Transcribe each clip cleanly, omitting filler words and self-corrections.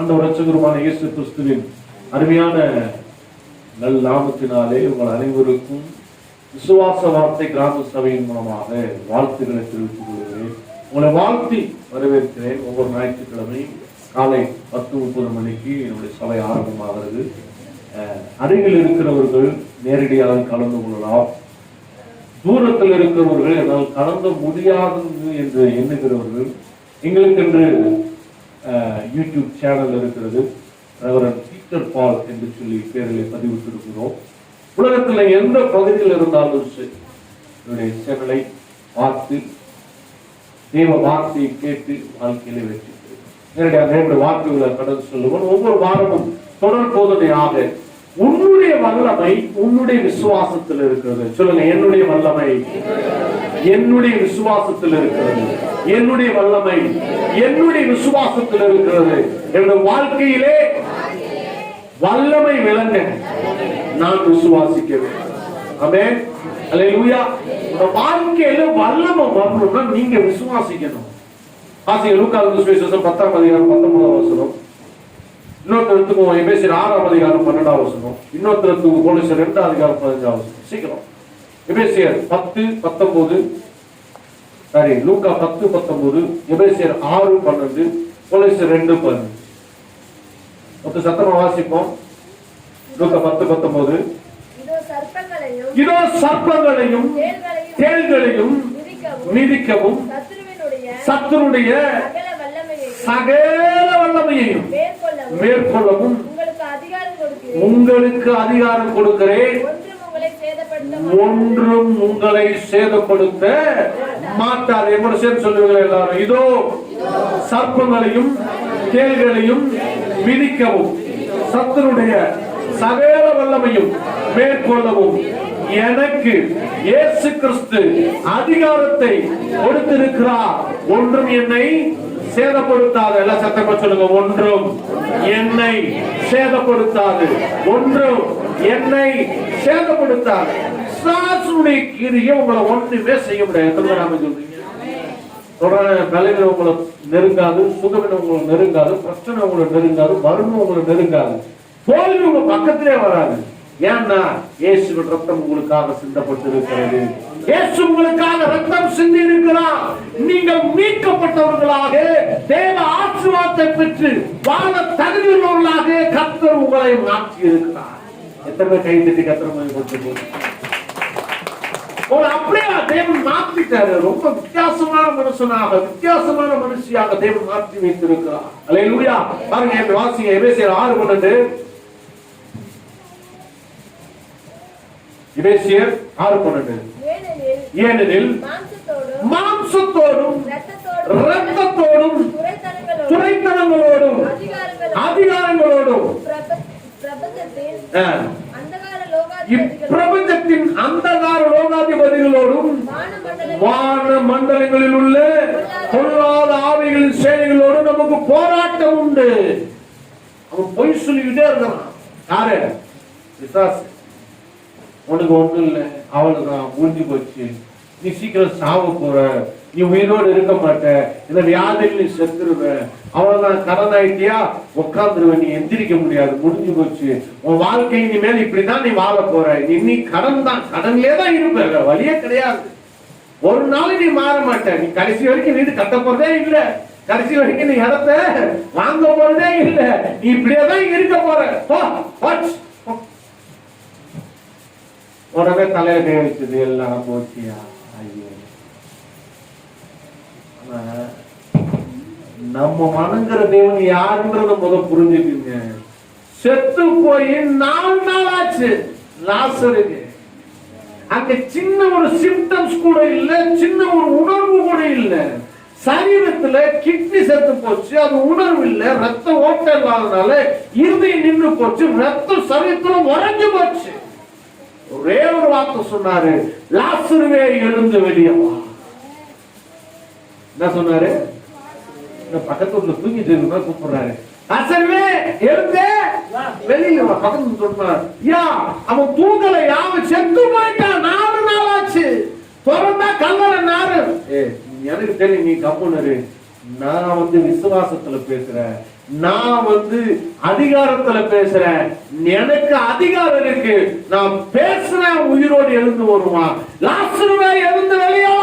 ஆண்டவர் இரட்சகருமான இயேசு கிறிஸ்துவின் அருமையான நல் நாமத்தினாலே உங்கள் அனைவருக்கும் விசுவாச வார்த்தை கிராம சபையின் மூலமாக வாழ்த்துக்களை தெரிவித்துக் கொள்கிறேன். உங்களை வாழ்த்தி வரவேற்கிறேன். ஒவ்வொரு ஞாயிற்றுக்கிழமை காலை 10:30 மணிக்கு என்னுடைய சபை ஆரம்பமாகிறது. அருகில் இருக்கிறவர்கள் நேரடியாக கலந்து கொள்ளலாம். தூரத்தில் இருக்கிறவர்கள் என்னால் கலந்து முடியாது என்று எண்ணுகிறவர்கள் எங்களுக்கென்று யூடியூப் சேனல் இருக்கிறது. ரெவரண்ட் பீட்டர் பால் என்று சொல்லி பேரில் பதிவிட்டிருக்கிறோம். உலகத்தில் எந்த பகுதியில் இருந்தாலும் சரி என்னுடைய சேனலை பார்த்து தேவ வார்த்தையை கேட்டு வாழ்க்கையில வெற்றி நேரடியாக வார்த்தைகளை கடந்து சொல்லுவோம். ஒவ்வொரு வாரமும் தொடர் போதனையாக உன்னுடைய வல்லமை உன்னுடைய விசுவாசத்தில் இருக்கிறது. சொல்லுங்க, என்னுடைய வல்லமை என்னுடைய விசுவாசத்தில் இருக்கிறது. என்னுடைய வல்லமை என்னுடைய விசுவாசத்தில் இருக்கிறது. என்னுடைய வாழ்க்கையிலே வல்லமை விளங்க நான் விசுவாசிக்கிறேன். ஆமென், அல்லேலூயா. உங்க வாழ்க்கையில வல்லமை வரணும்னா நீங்க விசுவாசிக்கணும். ஆசிரியர் லூக்கா சுவிசேஷம் 10ஆம் அதிகாரம் 19ஆம் வசனம். இன்னொருத்தருக்கு எபேசியர் 6ஆம் அதிகாரம் 12ஆம் வசனம். இன்னொருத்தருக்கு கொலோசியர் 2ஆம் அதிகாரம் 15ஆம் வசனம். சீக்கிரம் எபேசியர் 10:19, சரி லூக்கா 10:19, எபேசியர் 6:12, கொலோசியர் 2:15. மொத்த சத்தமா வாசிப்போம். லூக்கா 10:19. இதோ சர்ப்பங்களையும் தேள்களையும் மிதிக்கவும் சத்துருடைய சகல வல்லமையையும் மேற்கொள்ளவும் உங்களுக்கு அதிகாரம் கொடுக்கிறேன். ஒன்றும் உங்களை சேதப்படுத்த மாட்டார். என்ன சேர்ந்து சொல்லுவீர்கள் எல்லாரும்? இதோ சர்ப்பங்களையும் தேள்களையும் மிதிக்கவும் சத்துருடைய சகல வல்லமையும் மேற்கொள்ளவும் எனக்கு இயேசு கிறிஸ்து அதிகாரத்தை கொடுத்திருக்கிறார். ஒன்றும் என்னை சேதப்படுத்தாது. எல்லாம் சத்தமா சொல்லுங்க, ஒன்றும் என்னை சேதப்படுத்தாது. ஒன்றும் என்னை சேதப்படுத்தாது. சாசுடைய கிரியை உங்களை ஒன்றுமே செய்ய முடியாது. நாம சொல்றீங்க, தலைவர் உங்களை நெருங்காது, சுகமின் உங்களை நெருங்காது, பிரச்சனை உங்களை நெருங்காது, வறுமை உங்களை நெருங்காது, தோல்வி உங்க பக்கத்திலே வராது. ஏன்னா இயேசுவின் ரத்தம் உங்களுக்காக சிந்தப்பட்டிருக்கிறது. இயேசு உங்களுக்காக ரத்தம் சிந்தி இருக்கிறார். நீங்கள் மீட்கப்பட்டவர்களாக தேவ ஆசீர்வாதத்தை பெற்று வாழ தகுதியுள்ளவர்களாக கர்த்தர் உங்களை மாற்றி இருக்கிறார். எத்தனை கை தட்டி கர்த்தர் அப்படியே தேவன் மாற்றிட்டாரு. ரொம்ப வித்தியாசமான மனுஷனாக, வித்தியாசமான மனுஷியாக தேவன் மாற்றி வைத்திருக்கிறார். அல்லேலூயா. பாருங்க, இந்த வாசிங்க எபேசியர் 6:12. எபேசியர் 6:12. ஏனெனில் மாம்சத்தோடும் இரத்தத்தோடும் துரைத்தனங்களோடும் அதிகாரங்களோடும் இப்பிரபஞ்சத்தின் அந்தகார லோகாதிபதிகளோடும் வான மண்டலங்களில் உள்ள பொல்லாத ஆவிகளின் சேனைகளோடும் நமக்கு போராட்டம் உண்டு. அவன் பொய் சொல்லிக்கிட்டே இருக்கிறான். யாரு? பிசாசு. உனக்கு ஒண்ணும் இல்லை, அவளுதான் முடிஞ்சு போச்சு, நீ சீக்கிரம் சாவ போற, நீ உயிரோடு இருக்க மாட்ட, இந்த வியாதியில் நீ செத்துருவ, அவள்தான் கடன் ஆயிட்டியா, உட்காந்துருவ, நீ எந்திரிக்க முடியாது, முடிஞ்சு போச்சு, உன் வாழ்க்கை இனிமேல் இப்படிதான் நீ வாழ போற, நீ கடன் தான், கடன்லயே தான் இருப்ப, வழியே கிடையாது, ஒரு நாள் நீ மாற மாட்ட, நீ கடைசி வரைக்கும் வீடு கட்ட போறதே இல்ல, கடைசி வரைக்கும் நீ இடத்த வாங்க போறதே இல்ல, நீ இப்படியே தான் இருக்க போற. உடனே தலையில கை வச்சது எல்லாம் போச்சியா. ஐயோ, நம்ம வணங்குற தேவன் யாருன்றத முதல் புரிஞ்சுக்குங்க. செத்து போய் 4 நாள் ஆச்சு லாசருக்கு. அங்க சின்ன ஒரு சிம்டம்ஸ் கூட இல்ல, சின்ன ஒரு உணர்வு கூட இல்ல. சரீரத்துல கிட்னி செத்து போச்சு, அது உணர்வு இல்ல, ரத்த ஓட்டம் இல்லாதனால இருதயம் நின்று போச்சு, ரத்தம் சரீரத்துல உறைஞ்சு போச்சு. ஒரே ஒரு வார்த்தை சொன்னாரு, லாசருவே எழுந்து வெளியே வா. என்ன சொன்னாரு? பக்கத்துல தூங்கிட்டு இருந்தா கூப்பிடுறாரு, லாசருவே எழுந்தே வெளியே வா. பக்கத்துல சொன்னார், யா அவன் தூங்கல, அவன் செத்து போயிட்டான், 4 நாள் ஆச்சு, பிறந்தா கல்லற நாரு. எனக்கு தெரியும், நீ கம்புனரு, நான் விசுவாசத்துல பேசுறேன், நான் அதிகாரத்துல பேசுறேன், எனக்கு அதிகாரம் இருக்கு, நான் பேசுறேன், உயிரோடு எழுந்து வருவான். லாசருவே எழுந்து வெளியா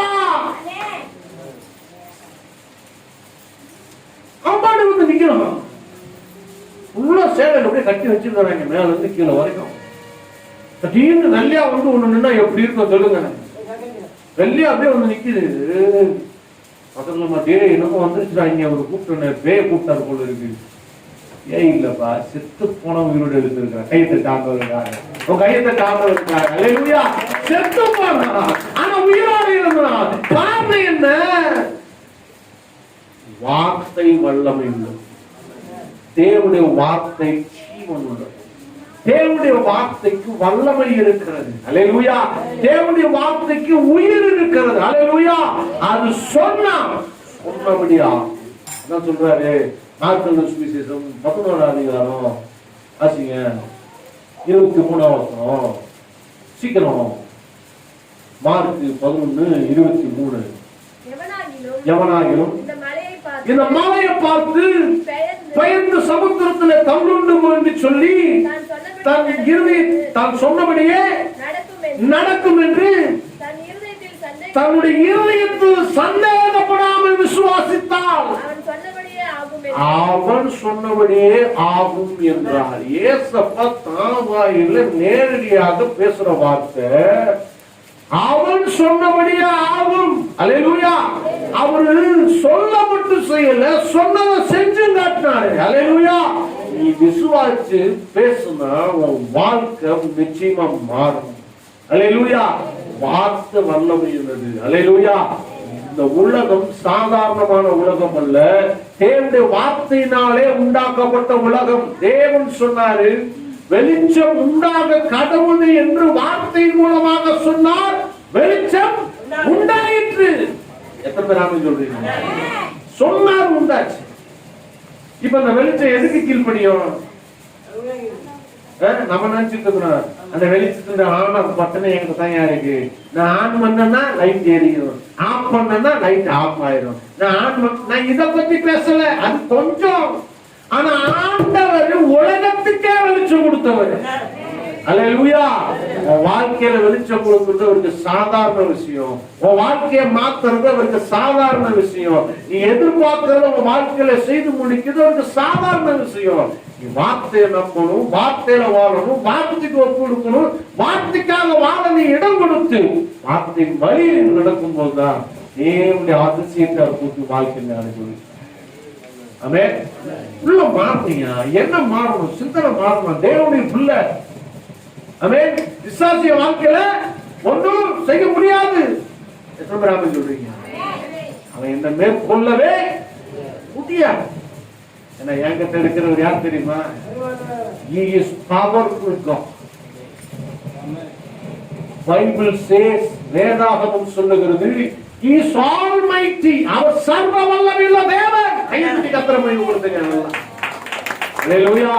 அம்பாடு நிக்கணும். உள்ள சேவை அப்படியே கட்டி வச்சிருக்காங்க மேல இருந்து கீழே வரைக்கும். திடீர்னு வெள்ளையா ஒண்ணு நின்னா எப்படி இருக்கும் சொல்லுங்க. வெள்ளையா அப்படியே நிக்குது. என்னமோ வந்துருச்சுறாங்க, அவரு கூப்பிட்டு பேய கூப்பிட்டாரு போல இருக்கு. ஏன் இல்லப்பா, செத்து போன உயிரோடு எழுந்திருக்காரு. கையத்தை தாண்டவருக்காரு, உன் கையத்தை தாண்டவருக்காரு. அல்லேலூயா. செத்து போனா ஆனா உயிரோடு இருந்தான். காரணம் என்ன? வார்த்தை வல்லமை உள்ளது. தேவனுடைய வார்த்தை ஜீவன் உள்ளது. தேவனுடைய வார்த்தைக்கு வல்லமை இருக்கிறது. அல்லேலூயா. தேவனுடைய வார்த்தைக்கு உயிர் இருக்கிறது. அல்லேலூயா. அது சொன்னபடியா என்ன சொல்றாரு? மார்க்கு சுவிசேஷம் 11ஆம் அதிகாரம் வாசிங்க, 23ஆம் வசனம். சீக்கிரம் மார்க்கு 11:23. எவனாகிலும் இந்த மலையை பார்த்து பெயர்ந்து சமுத்திரத்திலே தள்ளுண்டு என்று சொல்லி தான் சொன்னபடியே நடக்கும் என்று தன்னுடைய இருதயத்தில் சந்தேகப்படாமல் விசுவாசித்தால் அவன் சொன்னபடியே ஆகும் என்றார். ஏசப்பா தான் வாயில நேரடியாக பேசுற வார்த்தை அவன் சொன்னபடியே ஆகும். அல்லேலூயா. அவரு சொல்ல மட்டும் செய்யல, சொன்னதை செஞ்சு காட்டினாரு. அல்லேலூயா. நீ விசுவாசிச்சு பேசுனா உன் வாழ்க்கை நிச்சயமா மாறும். அல்லேலூயா. வார்த்தை வல்லமை உள்ளது. அல்லேலூயா. இந்த உலகம் சாதாரணமான உலகம் அல்ல, தேவனுடைய வார்த்தையினாலே உண்டாக்கப்பட்ட உலகம். தேவன் சொன்னாரு, வெளிச்சம் உண்டாக கடவுள் என்று வார்த்தையின் மூலமாக சொன்னார், வெளிச்சம் உண்டாயிற்று. எத்தனை பேர் ஆமென் சொல்றீங்க? சொன்னார், உண்டாச்சு. இப்ப அந்த வெளிச்சம் எதுக்கு கீழ்ப்படியும்? நம்ம நினைச்சிட்டு இருக்கிறோம், அந்த வெளிச்சத்துல ஆன் ஆஃப் பட்டனே எனக்கு தனியா இருக்கு. நான் ஆன் பண்ணா லைட் எரியும், ஆஃப் பண்ணா லைட் ஆஃப் ஆயிரும். நான் இத பத்தி பேசல, அது கொஞ்சம். ஆனா ஆண்டவர் உலகத்துக்கே வெளிச்சம் கொடுத்தவர். அல்லேலூயா. உன் வாழ்க்கையில வெளிச்சம் கொடுக்கிறது அவருக்கு சாதாரண விஷயம். உன் வாழ்க்கையை மாத்துறது அவருக்கு சாதாரண விஷயம். நீ எதிர்பார்க்கறத உன் வாழ்க்கையில செய்து முடிக்கிறது அவருக்கு சாதாரண விஷயம். நீ வார்த்தையை நம்பணும், வார்த்தையில வாழணும், வார்த்தைக்கு ஒப்பு கொடுக்கணும், வார்த்தைக்காக வாழ நீ இடம் கொடுத்து வார்த்தையின் வழியில் நடக்கும் போதுதான் தேவனுடைய அதிசயத்தை கூட்டி வாழ்க்கையில் அனுபவிக்கும். ஆமென். உள்ள மாறுங்க. என்ன மாறணும்? சிந்தனை மாறணும். தேவனுடைய பிள்ளை. ஆமென். விசுவாசிய வாழ்க்கையில ஒன்றும் செய்ய முடியாது. எத்தனை பேர் ஆமென் சொல்றீங்க? அவன் என்ன மேற்கொள்ளவே முடியாது. ஏன்னா என்கிட்ட இருக்கிறவர் யார் தெரியுமா? He is powerful God. Bible says, வேதாகமம் சொல்லுகிறது, He is almighty. அவர் சர்வ வல்லமையுள்ள தேவன். கையெழுத்தி கத்திரமை கொடுத்துங்க. அல்லேலூயா.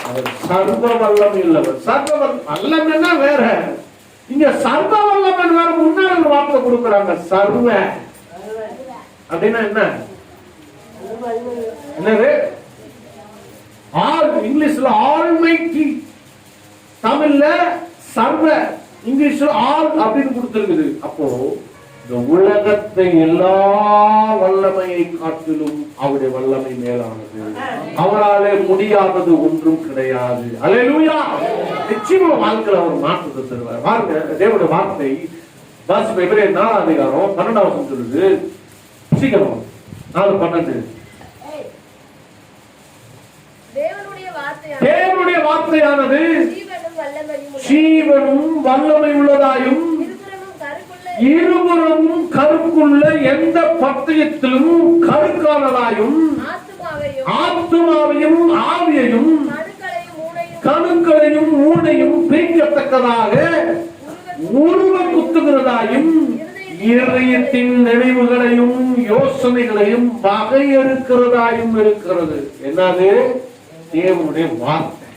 அவர் சர்வ வல்லமையுள்ளவர். சர்வ வல்லமைன்னா வேற, இங்க சர்வ வல்லமை வேற. முன்னாடி வார்த்தை கொடுக்குறாங்க, சர்வ அப்படின்னா என்ன? என்னது? ஆல். இங்கிலீஷ்ல ஆல்மைட்டி, தமிழ்ல சர்வ, இங்கிலீஷ்ல ஆல் அப்படின்னு கொடுத்திருக்குது. அப்போ இந்த உலகத்தை எல்லா வல்லமையை காட்டிலும் அவருடைய வல்லமை மேலானது. அவராலே முடியாதது ஒன்றும் கிடையாது. அல்லேலூயா. நிச்சயமா வாழ்க்கையில அவர் மாற்றத்தை தருவார். பாருங்க, தேவனுடைய வார்த்தை வாசிப்பை 4ஆம் அதிகாரம் 12ஆம் வசனம் சொல்லுது. சீக்கிரம் 4:12. தேவனுடைய வார்த்தையானது ஜீவனும் வல்லமை உள்ளதாயும் இருபுறமும் கருக்குள்ள எந்த பட்டயத்திலும் கருக்கானதாயும் ஆத்துமாவையும் ஆவியையும் கணுக்களையும் ஊனையும் பிரிக்கத்தக்கதாக உருவ குத்துகிறதாயும் இதயத்தின் நினைவுகளையும் யோசனைகளையும் வகையறுக்கிறதாயும் இருக்கிறது. என்னது? தேவனுடைய வார்த்தை.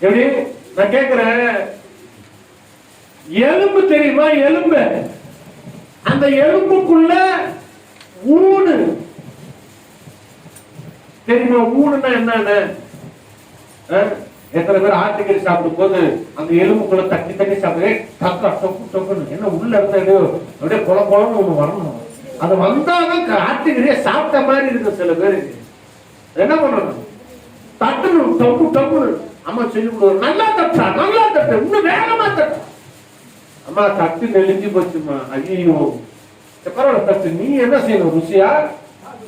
எப்படி? நான் கேட்கிறேன், எலும்பு தெரியுமா? எலும்பு, அந்த எலும்புக்குள்ள ஊனு, தெரியுமா ஊனுன்னா என்னன்னு? எத்தனை பேர் ஆட்டுக்கறி சாப்பிடும் போது அந்த எலும்புக்குள்ள தட்டி தட்டி சாப்பிடுறே டக்கா டொக்கு டொக்குன்னு என்ன உள்ள இருந்த அப்படியே குள குளம்னு ஒண்ணு வரணும். அது வந்தாதான் ஆட்டுக்கறியை சாப்பிட்ட மாதிரி இருக்கு. சில பேருக்கு என்ன பண்ணணும்? தட்டணும், டொக்கு டொக்குன்னு. அம்மா சொல்லி கொடுக்குற நல்லா தட்டா, நல்லா தட்டு, இன்னும் வேகமா தட்டு. அம்மா தட்டு நெளிஞ்சு போச்சுமா. ஐயோ பரவாயில்ல தட்டு. நீ என்ன செய்யணும்? ருசியா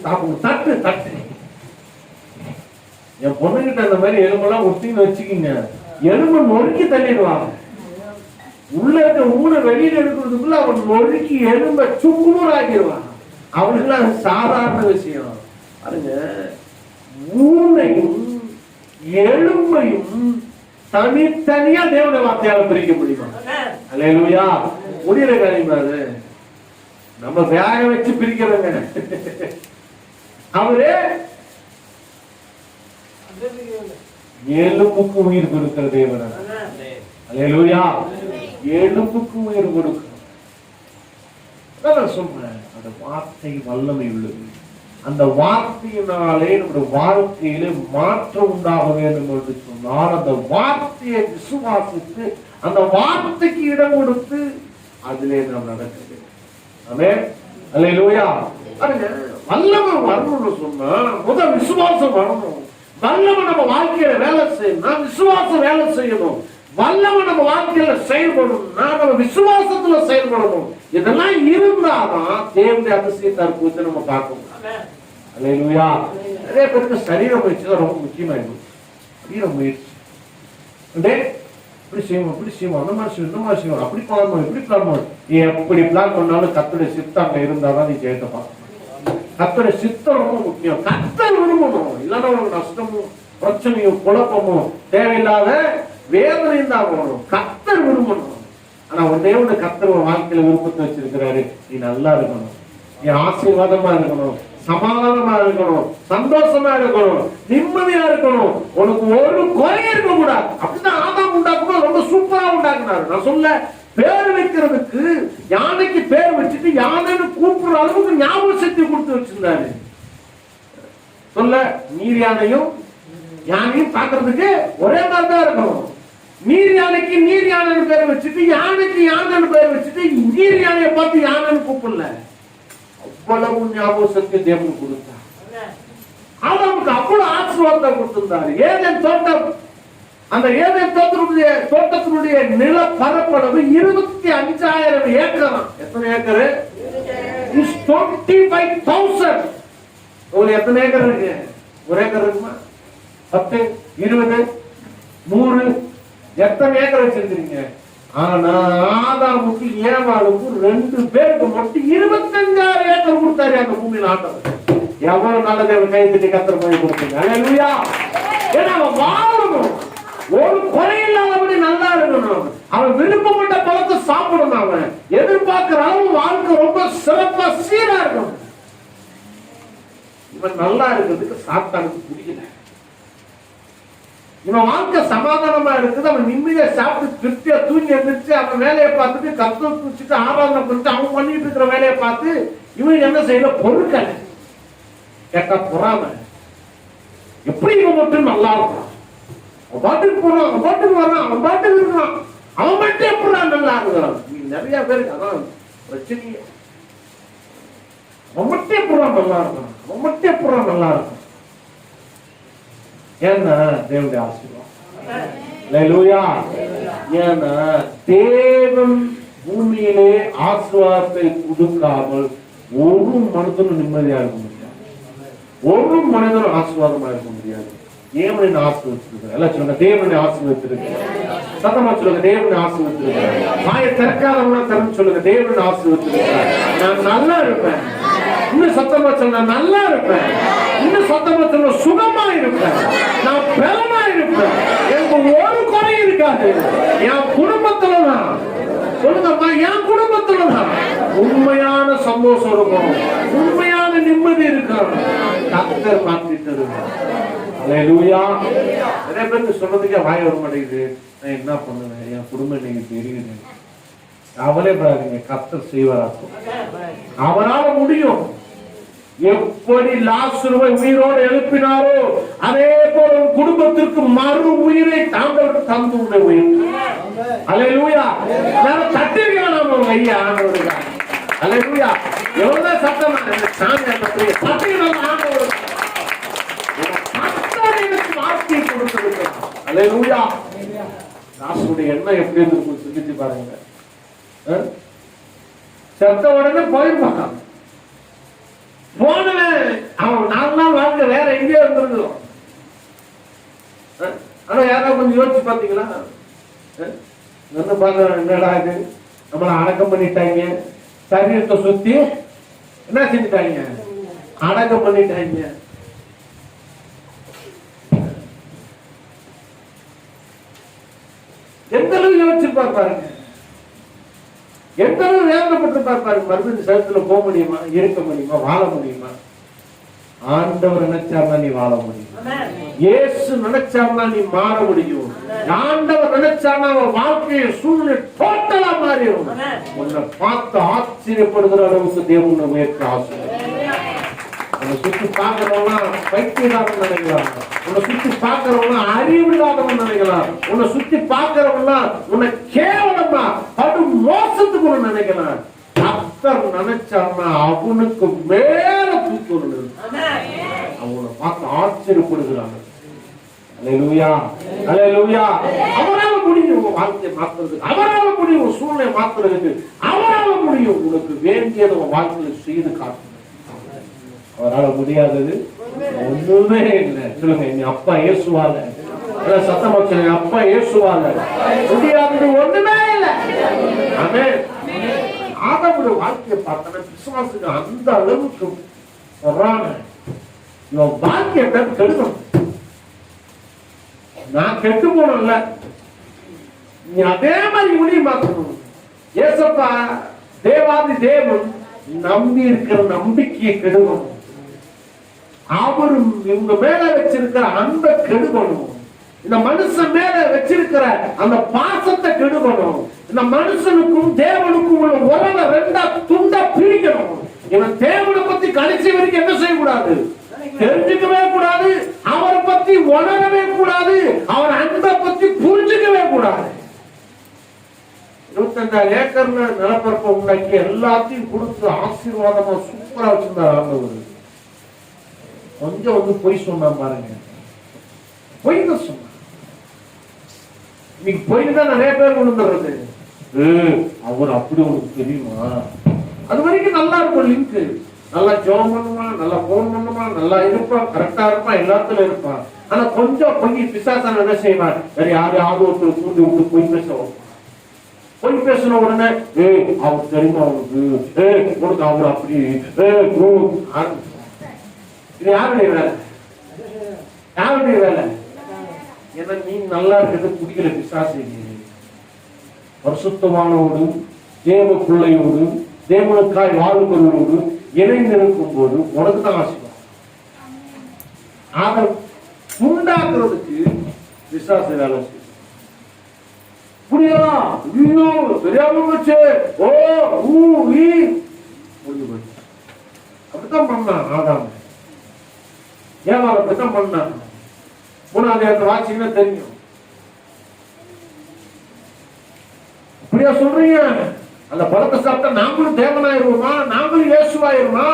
சாப்பிடணும். தட்டு தட்டு. என் பொண்ணுகிட்ட அந்த மாதிரி எலும்பெல்லாம் ஒட்டின்னு வச்சுக்கிங்க, எலும்பு நொறுக்கி தள்ளிடுவாங்க. உள்ள இருக்க ஊனை வெளியில எடுக்கிறதுக்குள்ள அவன் நொறுக்கி எலும்பை சுக்குநூறு ஆக்கிடுவான். அவனுக்கு அது சாதாரண விஷயம். பாருங்க, ஊனையும் எலும்பையும் தனித்தனியா தேவனுடைய வார்த்தையால பிரிக்க முடியுமா? அல்லேலூயா. முடிகிற காரியமா அது? நம்ம வேக வச்சு பிரிக்கிறோங்க. அவரே எலும்புக்கு உயிர் கொடுக்கிற தேவன். அல்லேலூயா. எலும்புக்கு உயிர் கொடுக்கிறோம். சொல்றேன், அந்த வார்த்தை வல்லமை உள்ளது. அந்த வார்த்தையினாலே நம்முடைய வாழ்க்கையிலே மாற்றம் உண்டாக வேண்டும் என்று சொன்னால் அந்த வார்த்தையை விசுவாசித்து அந்த வார்த்தைக்கு இடம் கொடுத்து அதிலே நாம் நடக்க வேண்டும். ஆமென். அல்லேலூயா. வல்லமை வரணும்னு சொன்னா முதல் விசுவாசம் வரணும். வல்லமை நம்ம வாழ்க்கையில வேலை செய்யணும், விசுவாசம் வேலை செய்யணும். வல்லமை நம்ம வாழ்க்கையில செயல்படணும்னா நம்ம விசுவாசத்துல செயல்படணும். இதெல்லாம் இருந்தாதான் தேவனுடைய அதிசயத்தை அற்புதத்தை நம்ம பார்க்கணும். அல்லேலூயா. நிறைய பேருக்கு சரீர முயற்சி தான் ரொம்ப முக்கியமாயிடும். சரீர முயற்சி இப்படி செய்வோம், இப்படி செய்வோம், அந்த மாதிரி செய்வோம், இந்த மாதிரி செய்வோம், அப்படி பிளான் பண்ணும், இப்படி பிளான் பண்ணும். எப்படி பிளான் பண்ணாலும் கர்த்தருடைய சித்தம் அங்க இருந்தாதான் நீ ஜெயத்தை பார்க்கணும். கர்த்தருடைய சித்தம் ரொம்ப முக்கியம். கர்த்தர் விரும்பணும். இல்லைன்னா உனக்கு நஷ்டமும் பிரச்சனையும் குழப்பமும் தேவையில்லாத வேதனையும் தான் வரணும். கர்த்தர் விரும்பணும். ஆனா ஒரு தேவனுடைய கர்த்தர் ஒரு வாழ்க்கையில விருப்பத்தை வச்சிருக்கிறாரு. நீ நல்லா இருக்கணும், நீ ஆசீர்வாதமா இருக்கணும், சமாதானமா இருக்கணும், சந்தோஷமா இருக்கணும், நிம்மதியா இருக்கணும், உனக்கு ஒரு குறை இருக்க கூடாது. அப்படிதான் ஆதாம் உண்டாக்கணும். ரொம்ப சூப்பரா உண்டாக்குனாரு. நான் சொல்ல, பேர் வைக்கிறதுக்கு யானைக்கு பேர் வச்சுட்டு யானைன்னு கூப்பிடுற அளவுக்கு ஞாபக சக்தி கொடுத்து வச்சிருந்தாரு. சொல்ல, நீர் யானையும் யானையும் பாக்குறதுக்கு ஒரே மாதிரிதான் இருக்கணும். நீர் யானைக்கு நீர் யானைன்னு பேர் வச்சுட்டு யானைக்கு யானைன்னு பேர் வச்சுட்டு நீர் யானையை பார்த்து யானைன்னு கூப்பிடல. அவ்வளவு ஞாபக சக்தி தேவன் கொடுத்தார். ஆதாமுக்கு அவ்வளவு ஆசீர்வாதத்தை கொடுத்திருந்தாரு. ஏதேன் தோட்டம், அந்த ஏதேன் தோட்டத்தினுடைய நில பரப்பளவு 25,000 ஏக்கர். எத்தனை ஏக்கர்? 25,000. உங்களுக்கு எத்தனை ஏக்கர் இருக்கு? ஒரு ஏக்கர் இருக்குமா? 10, 20, 100 எத்தனை ஏக்கர் வச்சிருக்கீங்க? ஆனா ஆதாமுக்கு ஏவாளுக்கும் 2 பேருக்கு மட்டும் 25,000 ஏக்கர் கொடுத்தாரு அந்த பூமியில. ஆட்டம் எவ்வளவு நல்லது. கைத்தட்டி கர்த்தர் போய் கொடுத்தீங்க. அல்லேலூயா. ஏன்னா அவன் வாழணும், ஒரு குறையில்லாதபடி நல்லா இருக்கணும், அவன் விருப்பப்பட்ட பழத்தை சாப்பிடணும், அவன் எதிர்பார்க்கிற அளவு வாழ்க்கை ரொம்ப சிறப்பா சீரா இருக்கணும். இவன் நல்லா இருக்கிறதுக்கு சாத்தானுக்கு பிடிக்கல. இவன் வாழ்க்கை சமாதானமா இருக்குது, அவன் நிம்மதியா சாப்பிட்டு திருப்தியா தூங்கி எழுந்திரிச்சு அவன் வேலையை பார்த்துட்டு கத்து குடிச்சுட்டு ஆராதனை பண்ணிட்டு அவன் பண்ணிட்டு இருக்கிற வேலையை பார்த்து இவன் என்ன செய்யல? பொருட்கள் கேட்டா பொறாம. எப்படி இவன் மட்டும் நல்லா இருக்கான்? அவன் பாட்டுக்கு போறான், அவன் பாட்டுக்கு வரான், அவன் பாட்டுக்கு இருக்கான், அவன் மட்டும் எப்படா நல்லா இருக்கிறான்? நிறைய பேருக்கு அதான் பிரச்சனையே. அவன் மட்டும் எப்படா நல்லா இருக்கான், அவன் மட்டும் எப்படா நல்லா இருக்கான். ஏன்னா தேவனுடைய ஆசீர்வாதம். அல்லேலூயா. ஏன்னா தேவன் பூமியிலே ஆசீர்வாதத்தை கொடுக்காமல் ஒரு மனிதனும் நிம்மதியா இருக்க முடியாது, ஒரு மனிதனும் ஆசீர்வாதமா இருக்க முடியாது. தேவனை ஆசீர்வதித்திருக்கிறார். எல்லாம் சொல்லுங்க, தேவனை ஆசீர்வதித்திருக்கிறார். சத்தமா சொல்லுங்க, தேவனை ஆசீர்வதித்திருக்கிறார். வாயை திறக்காதவங்க திறந்து சொல்லுங்க, தேவனை ஆசீர்வதித்திருக்கிறார். நான் நல்லா இருப்பேன். இன்னும் சத்தமா சொல்ல, நல்லா இருப்பேன். இன்னும் சத்தமா சொல்ல, சுகமா இருப்பேன். நான் பலமா இருப்பேன். எனக்கு ஒரு குறை இருக்காது. என் குடும்பத்துலதான் சொல்லுங்கம்மா, என் குடும்பத்துலதான் உண்மையான சந்தோஷம் இருக்கும், உண்மையான நிம்மதி இருக்கும். கர்த்தர் மாற்றி தருவார். அல்லேலூயா. நிறைய பேருக்கு சொல்றதுக்கே வாய் வர மாட்டேங்குது. நான் என்ன பண்ணுவேன்? என் குடும்பம் நீங்க தெரியுது. கவலைப்படாதீங்க, கர்த்தர் செய்வாராக்கும். அவரால முடியும். எப்படி லாசருவை உயிரோடு எழுப்பினாரோ அதே போல குடும்பத்திற்கு மறு உயிரை தாண்டவர் தந்து உயிர். அல்லேலூயா. நான் தட்டுகிறோம் ஐயா ஆண்டவருக்கா. அல்லேலூயா. எவ்வளவு சத்தம் சாமி தட்டுகிறோம் ஆண்டவர் வார்த்தையை கொடுத்திருக்கிறார். அல்லேலூயா. லாசருடைய எண்ணம் எப்படி இருந்து சிந்திச்சு பாருங்க. செத்த உடனே போயிருப்பான். போனவன் அவன் 4 நாள் வாழ்க்கை வேற எங்கேயோ இருந்திருக்கிறோம். ஆனா யாராவது கொஞ்சம் யோசிச்சு பாத்தீங்களா? என்ன பாக்குறோம், என்னடா இது நம்மள அடக்கம் பண்ணிட்டாங்க, சரீரத்தை சுத்தி என்ன செஞ்சுட்டாங்க, அடக்கம் பண்ணிட்டாங்க. எந்த அளவு யோசிச்சிருப்பார் பாருங்க, எந்த அளவு வேதனைப்பட்டிருப்பார் பாருங்க. மறுபடியும் சரீரத்துல போக முடியுமா, இருக்க முடியுமா, வாழ முடியுமா? ஆண்டவர் நினைச்சார்னா நீ வாழ முடியும். இயேசு நினைச்சார்னா நீ மாற முடியும். ஆண்டவர் நினைச்சார்னா அவன் வாழ்க்கையை சூழ்நிலை டோட்டலா மாறிடும். உன்னை பார்த்து ஆச்சரியப்படுகிற அளவுக்கு தேவன் உயர்த்த ஆசீர்வதிப்பார். உன்னை சுற்றி பார்க்கிறவங்க பைத்தியக்காரன் நினைக்கலாம், உன்னை சுற்றி பார்க்கிறவங்க அறிவில்லாதவன் நினைக்கலாம், உன்னை சுற்றி பார்க்கிறவங்க உன்னை கேவலமா படு மோசத்துக்கு உன்னை நினைக்கலாம். கர்த்தர் நினைச்சார்னா அவனுக்கு மேல தூக்கி அவனை பார்த்து ஆச்சரியப்படுகிறாங்க. அல்லேலூயா, அல்லேலூயா. அவரால முடியும் வாழ்க்கையை மாத்துறதுக்கு, அவரால முடியும் சூழ்நிலை மாத்துறதுக்கு, அவரால முடியும் உனக்கு வேண்டியதை வாழ்க்கையில செய்து காட்டணும். அவரால முடியாதது ஒண்ணுமே இல்லை. சொல்லுங்க, என் அப்பா இயேசுவால, சத்தம் வச்சு அப்பா இயேசுவால முடியாதது ஒண்ணுமே இல்லை. ஆமென். ஆதாமுடைய வாழ்க்கையை பார்த்தா விசுவாசுக்கு அந்த அளவுக்கு வாழ்க்கையை கெடுக்கணும். நான் கெட்டு போனோம்ல, நீ அதே மாதிரி முடிய மாற்றணும். ஏசப்பா தேவாதி தேவன் நம்பி இருக்கிற நம்பிக்கையை கெடுக்கணும். அவரும் இவங்க மேல வச்சிருக்கிற அன்பை கெடுக்கணும். இந்த மனுஷன் மேல வச்சிருக்கிற அந்த பாசத்தை கெடுக்கணும். இந்த மனுஷனுக்கும் தேவனுக்கும் உள்ள உறவை 2 துண்டா பிரிக்கணும். இவன் தேவனை பத்தி கடைசி வரைக்கும் என்ன செய்யக்கூடாது, தெரிஞ்சுக்கவே கூடாது. அவரை பத்தி உணரவே கூடாது. அவர் அன்பை பத்தி புரிஞ்சுக்கவே கூடாது. 25,000 ஏக்கர்ல நிலப்பரப்பை உண்டாக்கி எல்லாத்தையும் கொடுத்து ஆசீர்வாதமா சூப்பரா வச்சிருந்தார் ஆண்டவர். கொஞ்சம் பொய் சொன்னா பாருங்க, பொய் தான் சொன்ன. இன்னைக்கு பொய் தான் நிறைய பேர் கொண்டு. அவர் அப்படி உனக்கு தெரியுமா? அது வரைக்கும் நல்லா இருக்கும் லிங்க். நல்லா ஜோம் பண்ணுவான், நல்லா போன் பண்ணுவான், நல்லா இருப்பான், கரெக்டா இருப்பான், எல்லாத்துல இருப்பான். ஆனா கொஞ்சம் பொய் பிசாசான என்ன செய்வான், வேற யாரையாவது ஒருத்தர் தூண்டி விட்டு பொய் பேச வைப்பான். பொய் பேசின உடனே அவர் தெரியுமா அவனுக்கு, உனக்கு அவர் அப்படி. இது யாருடைய வேலை? யாருடைய வேலை? ஏன்னா நீ நல்லா இருக்கிறது பிடிக்கல பிசாசு. பரிசுத்தமானோடு தேவ பிள்ளையோடு தேவனுக்காய் வாழ்கிறவரோடு இணைந்திருக்கும் போது உனக்கு தான் ஆசீர்வாதம். அதை உண்டாக்குறதுக்கு பிசாசு வேலை செய்யும். புரியுதா? ஐயோ தெரியாம போச்சு, ஓ முடிஞ்சு போச்சு. அப்படித்தான் பண்ணான் ஆதாம். ஏன் அப்படித்தான் பண்ணான்? 3ஆம் அதிகாரத்தை வாசிங்கன்னா தெரியும். அப்படியா சொல்றீங்க? அந்த பழத்தை சாப்பிட்டா நாமளும் தேவனாயிருவோமா, நாமளும் இயேசுவாயிருமா?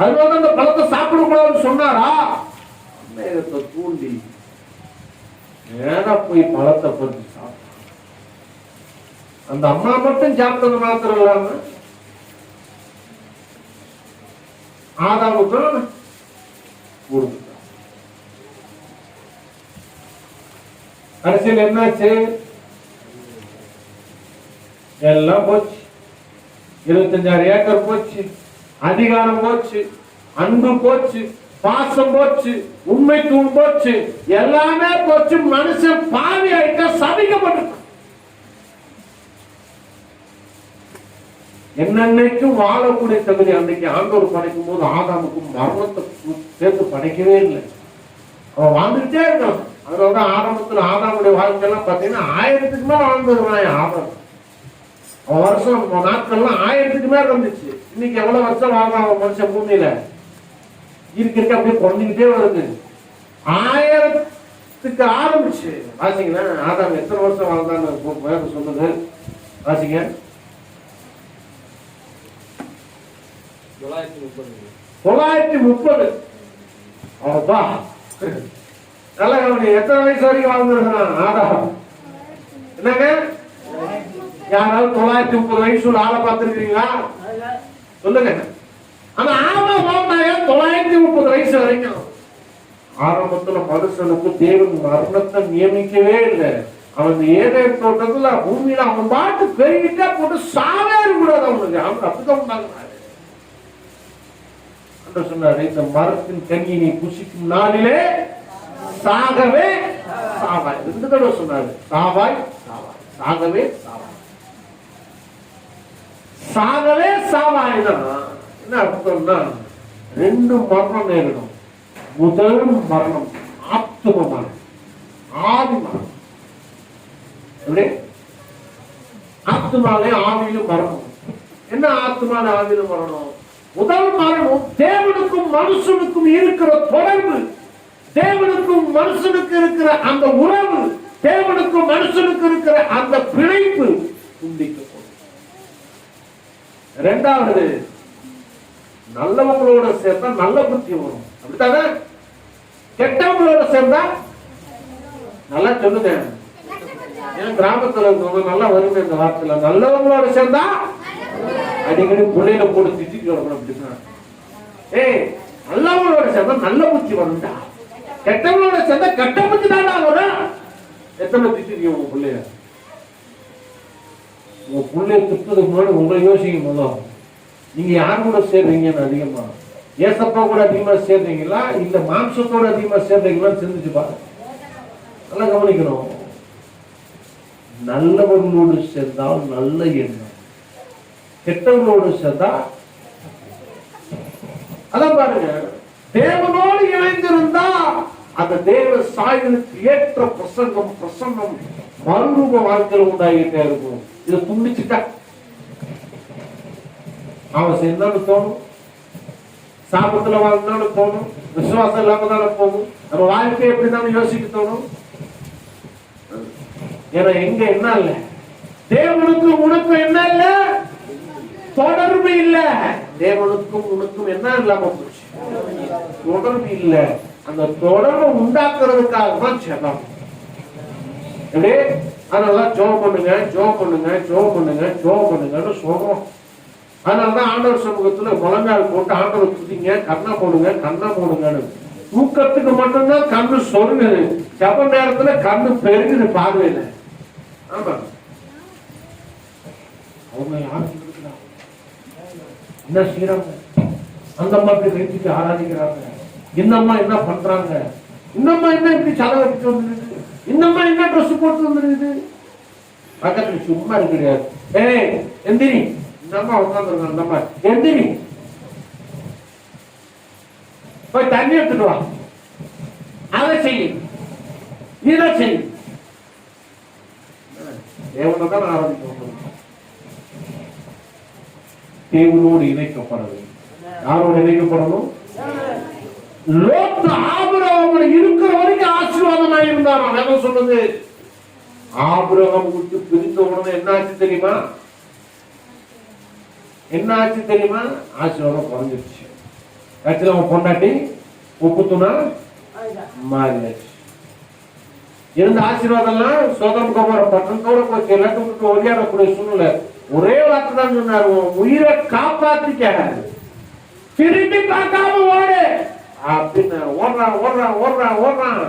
அதனால அந்த பழத்தை சாப்பிடக்கூடாதுன்னு சொன்னாரா? தூண்டி நேரா போய் பழத்தை பறிச்சு சாப்பிட்டான். அந்த அம்மா மட்டும் சாப்பிட்டது மாத்திரம் இல்லாம ஆதாமுக்கு கொடுத்துட்டான். கடைசியில் என்னாச்சு? எல்லாம் போச்சு. 25,000 ஏக்கர் போச்சு, அதிகாரம் போச்சு, அன்பு போச்சு, பாசம் போச்சு, உண்மை தூண் போச்சு, எல்லாமே போச்சு. மனுஷன் பாவி ஆயிட்ட, சபிக்கப்பட்டு. என்னன்னைக்கும் வாழக்கூடிய தகுதி அன்னைக்கு ஆண்டவர் படைக்கும் போது ஆதாமுக்கும் மரணத்தை சேர்த்து படைக்கவே இல்லை. அவன் வாழ்ந்துகிட்டே இருக்கான். அதனாலதான் ஆரம்பத்தில் ஆதாமுடைய வாழ்க்கை எல்லாம் பாத்தீங்கன்னா 1000க்கு மேல வாழ்ந்துருவான் ஆதாம். வருஷம் நாட்கள்லாம் 1000க்கு மேல இருந்துச்சு. இன்னைக்கு எவ்வளவு வருஷம் வாழ்றான் மனுஷன் பூமியில? இருக்க அப்படியே குறைஞ்சிக்கிட்டே வருது. 1000க்கு ஆரம்பிச்சு வாசிங்கன்னா ஆதாம் எத்தனை வருஷம் வாழ்ந்தான்னு சொன்னது வாசிங்க. 930. அப்பா நல்ல கவனி. எத்தனை வயசு வரைக்கும் வாழ்ந்துருக்கான் ஆதாம்? என்னங்க, யாராவது 930 வயசு ஆளை பார்த்திருக்கீங்களா? சொல்லுங்க. ஆனா ஆதாம் வாழ்ந்தாங்க 930 வயசு வரைக்கும். ஆரம்பத்துல மனுஷனுக்கு தேவன் மரணத்தை நியமிக்கவே இல்லை. அவன் ஏதேன் தோட்டத்துல பூமியில அவன் பாட்டு பெருகிட்டா போட்டு சாவே கூடாது அவனுக்கு. அவன் அப்படிதான் உண்டாங்க சொன்னாரு, இந்த மரத்தின் கனியை புசிக்கும் நாளிலே சாகவே சாவாய். 2 தடவை சொன்னாரு, சாவாய் சாவாய், சாகவே சாவாய். சாகவே சாவாய்னா என்ன அர்த்தம்னா 2 மரணம் நேரிடும். முதல் மரணம் ஆத்ம மரணம், ஆதி மரணம். எப்படி? ஆத்மாலே ஆவியிலும் மரணம். என்ன ஆத்மாலே ஆவியிலும் மரணம்? முதல் மரணம் தேவனுக்கும் மனுஷனுக்கும் இருக்கிற தொடர்பு, தேவனுக்கும் மனுஷனுக்கு இருக்கிற அந்த உறவு, தேவனுக்கும் மனுஷனுக்கு இருக்கிற அந்த பிணைப்பு துண்டிக்கப்படும். 2வது, நல்லவங்களோட சேர்ந்தா நல்ல புத்தி வரும். அப்படித்தானே? கெட்டவங்களோட சேர்ந்தா நல்லா சொல்லுங்க. ஏன் கிராமத்துல நல்லா வருது இந்த வார்த்தையில. நல்லவங்களோட சேர்ந்தா அடிக்கடி பிள்ளையில போட்டு திட்டிட்டு வரணும். அப்படின்னா ஏய், நல்லவங்களோட சேர்ந்தா நல்ல புத்தி வரும்டா, கெட்டவங்களோட சேர்ந்தா கெட்ட புத்தி தாண்டா வரும். எத்தனை திட்டிருக்கீங்க உங்க பிள்ளைய? உங்க பிள்ளைய திட்டுறதுக்கு முன்னாடி உங்களை யோசிக்கும் போதும் நீங்க யார் கூட சேர்றீங்கன்னு அதிகமா, ஏசப்பா கூட அதிகமா சேர்றீங்களா இல்ல மாம்சத்தோட அதிகமா சேர்றீங்களான்னு சிந்திச்சு பாருங்க. நல்லா கவனிக்கணும். நல்லவர்களோடு சேர்ந்தால் நல்ல எண்ணம், கெட்டவர்களோடு சேர்ந்தா அதான் பாருங்க. தேவனோடு இணைந்திருந்தா அந்த தேவ சாயலுக்கு ஏற்ற பிரசங்கம், பிரசன்னம் மறுரூப வாழ்க்கையில் உண்டாகிட்டே இருக்கும். இதை துண்டிச்சுட்டா அவன் சேர்ந்தாலும் தோணும், சாபத்துல வாழ்ந்தாலும் தோணும், விசுவாசம் இல்லாம தானே போகும். நம்ம வாழ்க்கையை எப்படிதான் யோசிக்க தோணும். ஏன்னா எங்க என்ன இல்ல, தேவனுக்கும் உனக்கும் என்ன இல்ல, தொடர்பு இல்ல. தேவனுக்கும் உனக்கும் என்ன இல்லாம போச்சு, தொடர்பு இல்ல. அந்த தொடர்பை உண்டாக்குறதுக்காக தான் ஜெபம். எப்படி? அதனால ஜெபம் பண்ணுங்க, ஜெபம் பண்ணுங்க, ஜெபம் பண்ணுங்க, ஜெபம் பண்ணுங்கன்னு சொல்றோம். அதனாலதான் ஆண்டவர் சமூகத்துல முழங்கால் போட்டு ஆண்டவர் துதிங்க, கண்ணா போடுங்க, கண்ணா போடுங்கன்னு. தூக்கத்துக்கு மட்டும்தான் கண்ணு சொருங்குது, ஜெப நேரத்துல கண்ணு பெருகுது பார்வையில. ஆமா, அவங்க யாரும் என்ன செய்யறாங்க, அந்த அம்மாக்கு வெற்றிக்கு ஆராதிக்கிறாங்க, இந்த அம்மா என்ன பண்றாங்க, இந்த அம்மா என்ன இப்படி சலவை வச்சுட்டு வந்துருக்குது, இந்த அம்மா என்ன ட்ரெஸ் போட்டு வந்துருக்குது. பக்கத்துல சும்மா கிடையாது. ஏய் எந்திரி, இந்த அம்மா உட்காந்துருங்க, அந்த அம்மா எந்திரி, போய் தண்ணி எடுத்துட்டு வா, அதை செய்ய, இதை செய்ய. தேவனை தான் ஆராதிக்கணும். தேவனோடு இணைக்கப்பட வேண்டும். யாரோடு இணைக்கப்படணும்? லோத்து ஆபிரகாமோடு இருக்கிற வரைக்கும் ஆசீர்வாதமாக இருந்தாராம். வேதம் சொல்லுது. ஆபிரகாம் விட்டு பிரிந்த உடனே என்ன ஆச்சு தெரியுமா? என்ன ஆச்சு தெரியுமா? ஆசீர்வாதம் குறைஞ்சிருச்சு. கட்சியில் அவன் பொண்டாட்டி உப்புத்துனா மாறிடுச்சு. இருந்த ஆசீர்வாதம்லாம் சோதம் கோமர பட்டணத்தோட போச்சு. எல்லாத்தையும் விட்டு ஒளியாடக்கூடிய சூழ்நிலை. ஒரே வார்த்தை தான் சொன்னார், உயிரை காப்பாத்திக்க, திரும்பி பார்க்காம ஓடு அப்படின்னு. ஓடுறான் ஓடுறான் ஓடுறான் ஓடுறான்.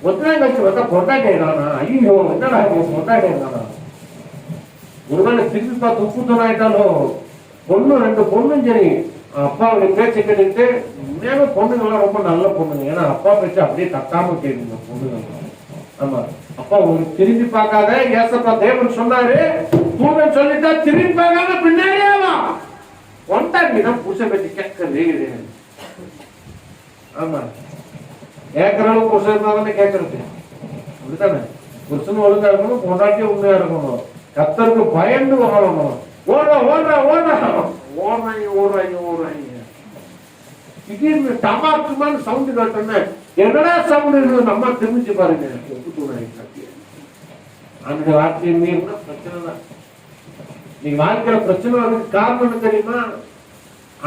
ஒத்தனை கட்சி வந்தா பொண்டாட்டிடானா? ஐயோ என்னடா பொண்டாட்டிடானா? ஒருவேளை திரும்பி பார்த்து உப்புத்தோன் ஆயிட்டாலும் பொண்ணு, 2 பொண்ணும் சரி அப்பாவுடைய பேச்சை கேட்டுக்கிட்டு, உண்மையாவே பொண்ணுங்கெல்லாம் ரொம்ப நல்ல பொண்ணுங்க. ஏன்னா அப்பா பேச்சு அப்படியே தட்டாம கேட்குங்க பொண்ணுங்க. ஆமா, அப்பா ஒரு திரும்பி பார்க்காத, ஏசப்பா தேவன் சொன்னாரு, தூணன் சொல்லிட்டா திரும்பி பார்க்காம பின்னாடியே வா. பொண்டாட்டிதான் புருஷ பேச்சு கேட்கறதே கிடையாது. ஆமா, கேட்கற அளவுக்கு புருஷன் இருந்தா தானே கேட்கறது. அப்படித்தானே? புருஷன் ஒழுங்கா இருக்கணும், பொண்டாட்டியும் உண்மையா இருக்கணும். கர்த்தருக்கு பயந்து வாழணும். ஓடுறாங்க. திடீர்னு டமாக்குமான்னு சவுண்ட் கேட்டோன்னு என்னடா சவுண்ட் நம்ம தெரிஞ்சு பாருங்க. அந்த வார்த்தையை மீறினா பிரச்சனை தான். நீங்க வாழ்க்கையில பிரச்சனை வர்றதுக்கு காரணம் தெரியுமா?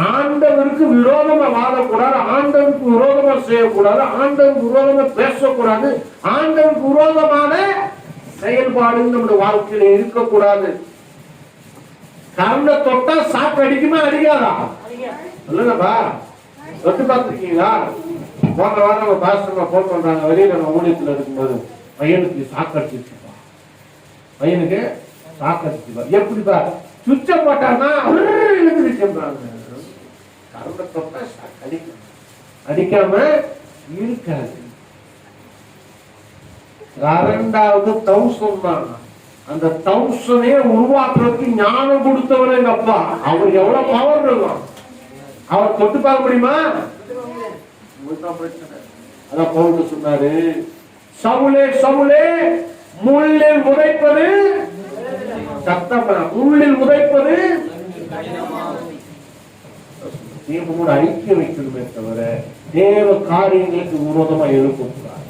ஆண்டவருக்கு விரோதமா வாழக்கூடாது, ஆண்டவருக்கு விரோதமா செய்யக்கூடாது, ஆண்டவருக்கு விரோதமா பேசக்கூடாது, ஆண்டவருக்கு விரோதமான செயல்பாடு நம்முடைய வாழ்க்கையில இருக்கக்கூடாது. கரண்ட தொட்டா சாக்கு அடிக்குமா அடிக்காதா? இல்லைங்கப்பா, தொட்டு பார்த்துருக்கீங்களா? போன வாரம் நம்ம பாஸ்டர் போன் பண்றாங்க, வெளியில நம்ம ஊழியத்துல இருக்கும்போது பையனுக்கு சாக்கு அடிச்சிருச்சுப்பா, பையனுக்கு சாக்கு அடிச்சுப்பா. எப்படிப்பா? சுவிட்ச போட்டான்னா இழுக்குறாங்க. கரண்ட தொட்டா சாக்கு அடிக்கும், அடிக்காம இருக்காது. ரெண்டாவது 1000 தான். அந்த 1000 உருவாக்குறதுக்கு ஞானம் கொடுத்தவர் எங்க அப்பா. அவர் எவ்வளவு பவர் இருக்கும், அவர் தொட்டு பார்க்க முடியுமா? அதான் பவுல் சொன்னாரு, சவுலே சவுலே முள்ளில் உதைப்பது சத்தமா, முள்ளில் உதைப்பது தேவனோட ஐக்கியம் வைக்கணுமே தவிர தேவ காரியங்களுக்கு விரோதமா எழுப்பக்கூடாது.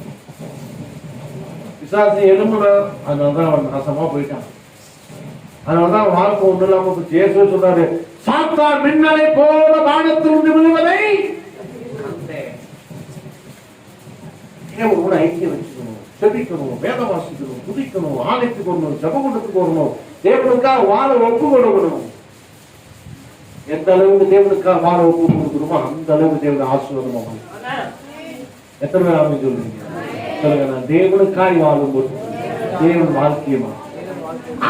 பிசாசு எழும்புனா அதனாலதான் அவன் நாசமா போயிட்டான். அதனாலதான் வாழ்க்கை ஒண்ணு இல்லாம இயேசு சொல்றாரு, சாத்தான் மின்னலை போல வானத்திலிருந்து விழுவதை தேவனோட ஐக்கியம் வச்சுக்கணும், செபிக்கணும், வேதம் வாசிக்கணும், துதிக்கணும், ஆலயத்துக்கு வரணும், ஜெபக்கூட்டத்துக்கு வரணும், தேவனுக்காக வாழ ஒப்பு கொடுக்கணும். எந்த அளவுக்கு தேவனுக்காக வாழ ஒப்பு கொடுக்கணுமோ அந்த அளவுக்கு தேவன் ஆசீர்வாதமா. எத்தனை பேர் ஆமென் சொல்றீங்க? சொல்லுங்க. நான் தேவனுக்காக வாழும்போது தேவன் வாழ்க்கையமா.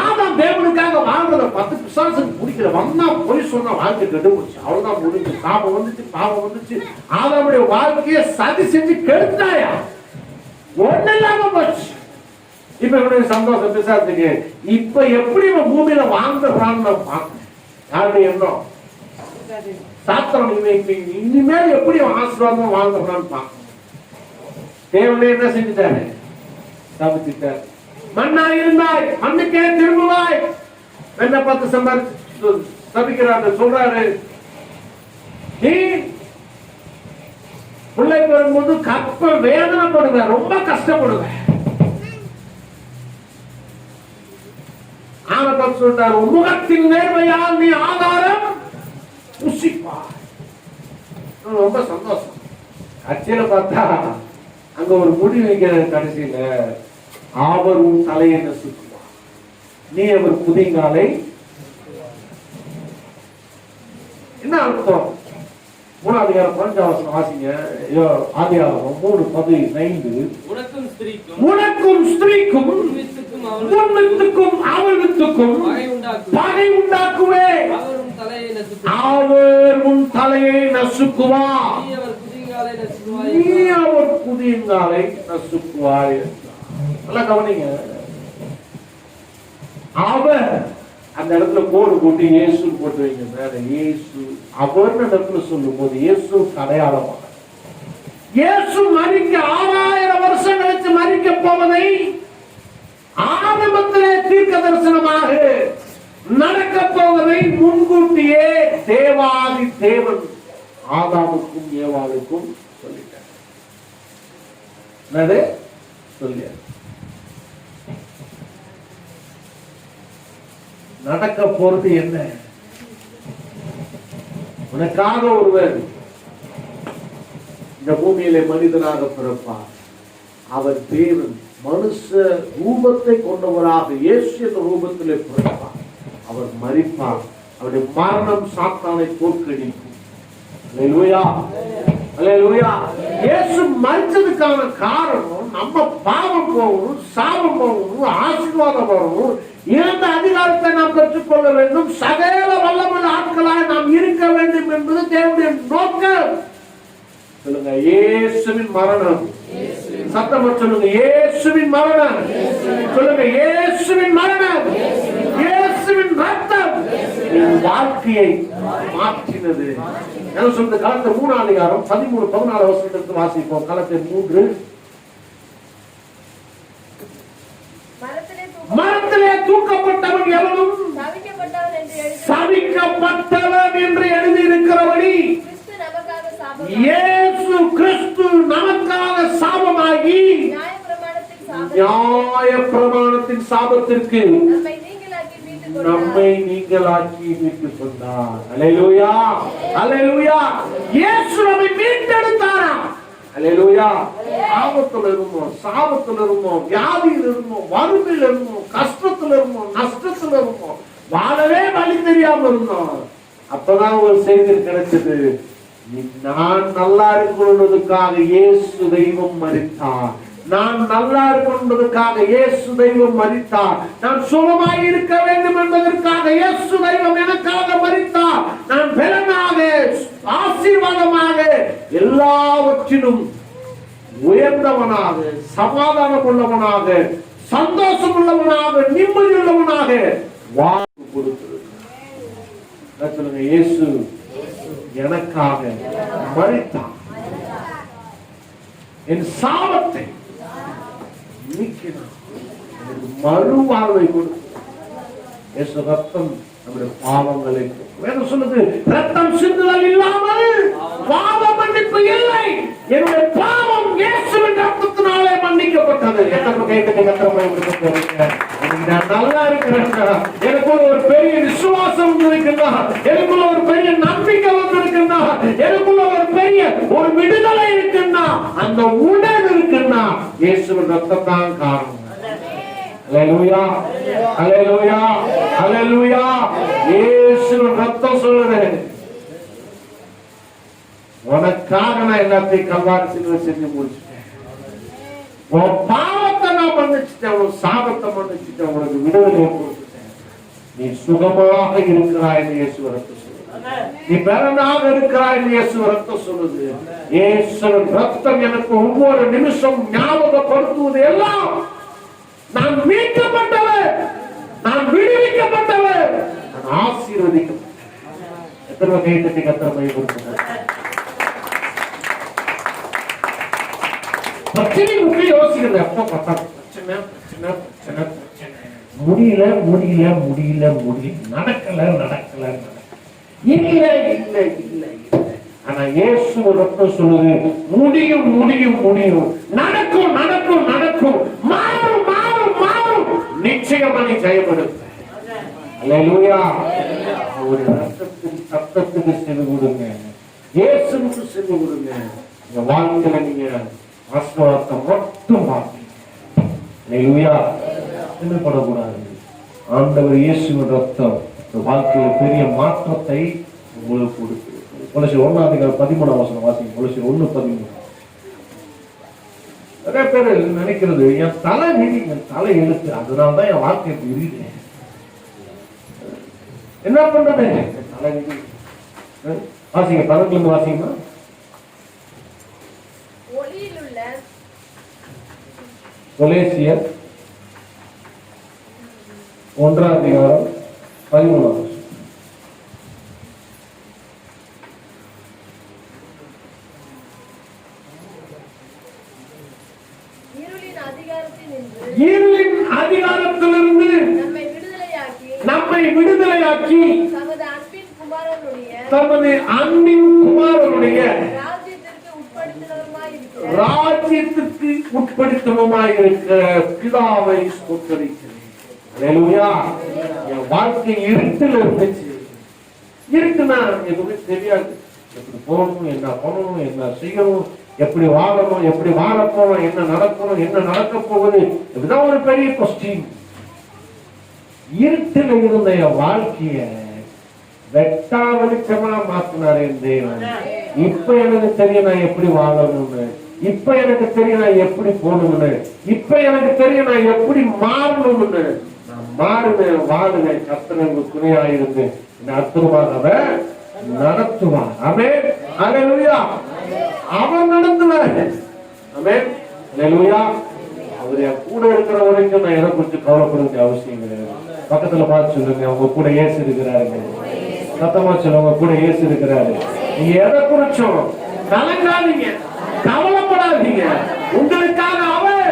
ஆமா, தேவனுக்காக வாழ்றத 10 பிசாசுக்கு பிடிக்கல. வந்தா போய் சொன்னா வாழ்க்கை கெட்டு போச்சு, அவ்வளவுதான் முடிஞ்சு. சாபம் வந்துச்சு, பாவம் வந்துச்சு. ஆதாமுடைய வாழ்க்கையை சதி செஞ்சு கெடுத்தாயா, ஒண்ணு இல்லாம போச்சு. இப்ப இவனுடைய சந்தோஷம் பிசாசுக்கு. இப்ப எப்படி இவன் பூமியில வாழ்ந்துடுறான்னு நான் பார்க்கணும். யாருடைய எண்ணம் சாத்திரம் இனிமேல் எப்படி ஆசீர்வாதமா வாழ்ந்துடுறான்னு பார்க்கணும். தேவனே என்ன செஞ்சுட்டாரு? சபிச்சுட்டாரு. மண்ணா இருந்தாய் மண்ணுக்கே திரும்புவாய். என்ன பார்த்து சபிக்கிறாரு, சொல்றாரு, நீ பிள்ளை பெறும்போது கற்ப வேதனைப்படுவ, ரொம்ப கஷ்டப்படுவ. ஆன பார்த்து சொல்றாரு, முகத்தின் நேர்மையால் நீ ஆதாரம் புசிப்பாய். ரொம்ப சந்தோஷம். கட்சியில பார்த்தா அங்க ஒரு முடி வைக்கிற கடைசியில அவர் உன் தலையை நசுக்குவார், நீ அவர் புதிங்காலை. என்ன அர்த்தம்? 3ஆம் அதிகாரம் 5ஆம் வசனம் வாசிங்க. ஆதியாகமம் 3:15. உனக்கும் ஸ்திரீக்கும் உன் வித்துக்கும் அவள் வித்துக்கும் பகை உண்டாக்குவே, அவர் உன் தலையை நசுக்குவார், நீ அவர் புதிங்காலை நசுக்குவாய். நல்லா கவனிங்க. அவர் அந்த இடத்துல கோடு போட்டு இயேசு போட்டு வைங்க. மேல இயேசு அவர் இடத்துல சொல்லும் போது இயேசு அடையாளமாக, இயேசு மரிக்க 6000 வருஷம் கழித்து மரிக்க போவதை ஆரம்பத்திலே தீர்க்க தரிசனமாக நடக்க போவதை முன்கூட்டியே தேவாதி தேவன் ஆதாமுக்கும் ஏவாளுக்கும் சொல்லிட்டார். என்னது சொல்லிய நடக்க போறது என்ன? உனக்காக ஒருவர் இந்த பூமியிலே மனிதனாக பிறப்பார். அவர் தேவன் மனுஷ ரூபத்தை கொண்டவராக இயேசு என்ற ரூபத்திலே பிறப்பார். அவர் மரிப்பார். அவருடைய மரணம் சாத்தானை தோற்கடிக்கும். அல்லேலூயா, அல்லேலூயா. இயேசு மரிச்சதுக்கான காரணம் நம்ம பாவம் போகணும், சாபம் போகணும், ஆசீர்வாதம் போகணும். இந்த அதிகாரத்தை நாம் கற்றுக்கொள்ள வேண்டும். சகல வல்லமுள்ள ஆட்களாய் நாம் இருக்க வேண்டும் என்பது தேவனுடைய நோக்கம். சொல்லுங்க, இயேசுவின் மரணம். சத்தமா சொல்லுங்க, இயேசுவின் மரணம். சொல்லுங்க, இயேசுவின் மரணம், இயேசுவின் ரத்தம் என் வாழ்க்கையை மாற்றினது. என்ன சொல்றது? கலத்தியர் 3ஆம் அதிகாரம் 13-14 வசனத்திற்கு வாசிப்போம். கலத்தியர் 3. மரத்திலே தூக்கப்பட்டவன் சாபத்திற்கு நம்மை நீங்களாக்கி மீட்டு கொண்டார். அல்லேலூயா, அல்லேலூயா. இயேசு நம்மை மீட்டெடுத்தாராம். அல்லேலூயா. ஆபத்துல இருந்தோம், சாபத்துல இருந்தோம், வியாதியில் இருந்தோம், வறுமையில் இருந்தோம், கஷ்டத்துல இருந்தோம், நஷ்டத்துல இருந்தோம், வாழவே வழி தெரியாம இருந்தோம். அப்பதான் ஒரு செய்தி கிடைச்சது. நான் நல்லா இருக்கணுன்றதுக்காக இயேசு தெய்வம் மரித்தார். நான் நல்லா இருக்கணுன்றதுக்காக இயேசு தெய்வம் மரித்தார். நான் சுகமாய் இருக்க வேண்டும் என்பதற்காக இயேசு தெய்வம் எனக்காக மரித்தார். நான் பலனாக, ஆசீர்வாதமாக, எல்லாவற்றிலும் உயர்ந்தவனாக, சமாதானம் உள்ளவனாக, சந்தோஷம் உள்ளவனாக, நிம்மதி உள்ளவனாக வாழ்வு கொடுத்திருக்கிறார். சொல்லுங்க, இயேசு எனக்காக மரித்தார். என் சாபத்தை நீக்கினார். எனக்கு மறுவாழ்வை கொடுத்து ரத்தம் நம்முடைய பாவங்களை வேணும் சொல்லுது. ரத்தம் சிந்துதல் இல்லாமல் பாவ மன்னிப்பு இல்லை. என்னுடைய பாவம் இயேசுவின் ரத்தத்தினாலே மன்னிக்கப்பட்டது. எத்தனை கைத்தட்டி கத்திரமாய் நான் நல்லா இருக்கிறேன். எனக்குள்ள ஒரு பெரிய விசுவாசம் இருக்கின்றா, எனக்குள்ள ஒரு பெரிய நம்பிக்கை வந்திருக்கின்றா, எனக்குள்ள ஒரு பெரிய ஒரு விடுதலை இருக்கின்றா, அந்த உணர்வு இருக்கின்றா. இயேசுவின் ரத்தம் தான் காரணம். அல்லேலூயா, அல்லேலூயா, அல்லேலூயா. இயேசுவின் ரத்தம் சொல்லுது. உனக்காக நான் எல்லாத்தையும் கல்வாரி சிலுவை செஞ்சு முடிச்சுட்டேன். உன் பாவத்தை நான் மன்னிச்சுட்டேன், உன் சாபத்தை மன்னிச்சுட்டேன், உனக்கு விடுதலை கொடுத்துட்டேன். நீ சுகமாக இருக்கிறாய் என்று இயேசு ரத்தம் சொல்லுது. நீ பலனாக இருக்கிறாய் என்று இயேசு ரத்தம் சொல்லுது. இயேசுவின் ரத்தம் எனக்கு ஒவ்வொரு நிமிஷம் ஞாபகப்படுத்துவது எல்லாம் நான் மீட்கப்பட்டவர், நான் விடுவிக்கப்பட்டவர், நான் ஆசீர்வதிக்கப்பட்டவர். எத்தனை கைத்தட்டி கத்திரமை கொடுக்கிறார். பிரச்சனை முக்கிய யோசிக்கிறது. எப்ப பார்த்தா பிரச்சனை பிரச்சனை பிரச்சனை பிரச்சனை, முடியல முடியல முடியல முடியல, நடக்கல நடக்கல இல்ல இல்ல இல்ல. ஆனா இயேசு ரத்தம் சொல்லுது, முடியும் முடியும் முடியும், நடக்கும் நடக்கும் நடக்கும், மாறும் மாறும் மாறும், நிச்சயமா நீ ஜெயப்படுத்த. அல்லேலூயா. ஒரு ரத்தத்தின் சத்தத்துக்கு சென்று கொடுங்க, இயேசுவுக்கு சென்று கொடுங்க. இந்த வாழ்க்கையில நீங்க ஆசீர்வாதத்தை மட்டும் பார்ப்பீங்க. அல்லேலூயா. சின்னப்படக்கூடாது. ஆண்டவர் இயேசுவின் ரத்தம் இந்த வாழ்க்கையில பெரிய மாற்றத்தை உங்களுக்கு கொடுத்து. கொலோசியர் 1:13 வாசிங்க. கொலோசியர் 1:13. நிறைய பேர் நினைக்கிறது, என் தலை நீதி, என் தலை எழுத்து, அதனால்தான் என் வாழ்க்கை இருக்குது. என்ன பண்றது? தலை நீதி வாசிங்க. 11 வாசிங்க. கொலோசியர் 1:13. இருளின் அதிகாரத்திலிருந்து நம்மை விடுதலையாக்கி தமது அன்பின் குமாரனுடைய ராஜ்யத்திற்கு உட்படுத்தவுமாய் இருக்கிற பிதாவை ஸ்தோத்திரிக்கிறேன். அல்லேலூயா. என் வாழ்க்கை இருட்டில் இருந்துச்சு. இருக்குன்னா எதுவுமே தெரியாது. எப்படி போகணும், என்ன பண்ணணும், என்ன செய்யணும், எப்படி வாழணும், எப்படி வாழ போறோம், என்ன நடக்கணும், என்ன நடக்க போகுது, இதுதான் ஒரு பெரிய கொஸ்டின். இருட்டில் இருந்த என் வாழ்க்கைய வெட்டா வெளிச்சமா மாத்தினார் என் தேவன். இப்ப எனக்கு தெரியும் நான் எப்படி வாழணும்னு, இப்ப எனக்கு தெரியும் நான் எப்படி போகணும்னு, இப்ப எனக்கு தெரியும் நான் எப்படி மாறணும்னு. நான் மாறுவேன், வாழுவேன். கர்த்தருக்கு துணையாயிருந்து அற்புதமாக நடத்துவான். ஆமென். அல்லேலூயா. அவன் நடத்துவார். ஆமென். அல்லேலூயா. அவர் என் கூட இருக்கிற வரைக்கும் நான் எதை குறித்து கவலைப்பட வேண்டிய அவசியம் கிடையாது. பக்கத்துல பார்த்து சொல்லுங்க, உங்க கூட இயேசு இருக்கிறாரு. சத்தமா சொல்லுங்க, உங்க கூட இயேசு இருக்கிறாரு. நீங்க எதை குறிச்சும் கலங்காதீங்க, கவலைப்படாதீங்க. உங்களுக்காக அவர்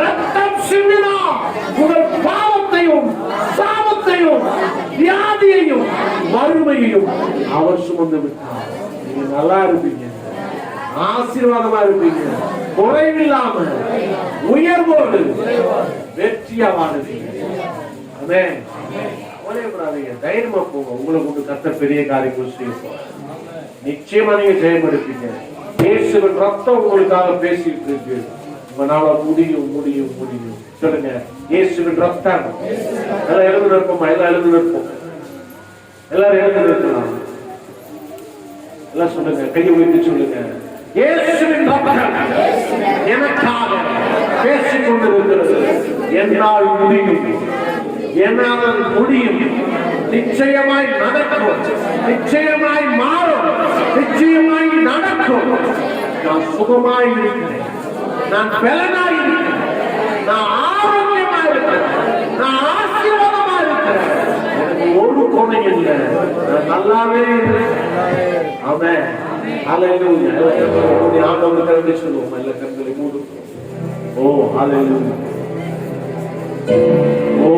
ரத்தம் சிந்தினார். உங்கள் பாவத்தையும் சாபத்தையும் வியாதியையும் வறுமையையும் அவர் சுமந்து விட்டார். நீங்க நல்லா இருப்பீங்க. ஆசீர்வாதமா இருப்பீங்க. குறைவில்லாம உயர்வோடு வெற்றியா வாழ்வீங்க. ஆமென். கவலைப்படாதீங்க, தைரியமா போங்க. உங்களை கொண்டு கர்த்தர் பெரிய காரியங்கள் செய்ய போறார். நிச்சயமா நீங்க ஜெயமெடுப்பீங்க. இயேசுவின் ரத்தம் உங்களுக்காக பேசிட்டு இருக்கு. உங்களால முடியும் முடியும் முடியும். சொல்லுங்க, இயேசுவின் ரத்தம். எல்லாம் எழுந்து நிற்போமா? எல்லாம் எழுந்து நிற்போம். எல்லாரும் எழுந்து நிற்கலாம். எல்லாம் சொல்லுங்க, கையை உயர்த்தி சொல்லுங்க, இயேசுவின் ரத்தம் எனக்காக பேசிக் கொண்டிருக்கிறது. என்னால் முடியும், என்னால் முடியும். நிச்சயமாய் நடக்கும், நிச்சயமாய் மாறும், நிச்சயமாய் நடக்கும். நான் சுகமாய் இருக்கிறேன், நான் பலனாய் இருக்கிறேன், நான் ஆரோக்கியமாய் இருக்கிறேன், நான் ஆசீர்வாதமா இருக்கிறேன். எனக்கு ஒரு குறை இல்லை, நான் நல்லாவே இருக்கிறேன். ஆமென். ஹல்லேலூயா. ஆண்டவருக்கு நன்றி சொல்லுவோம். எல்லா கண்களை மூடுவோம். ஓ ஹல்லேலூயா. ஓ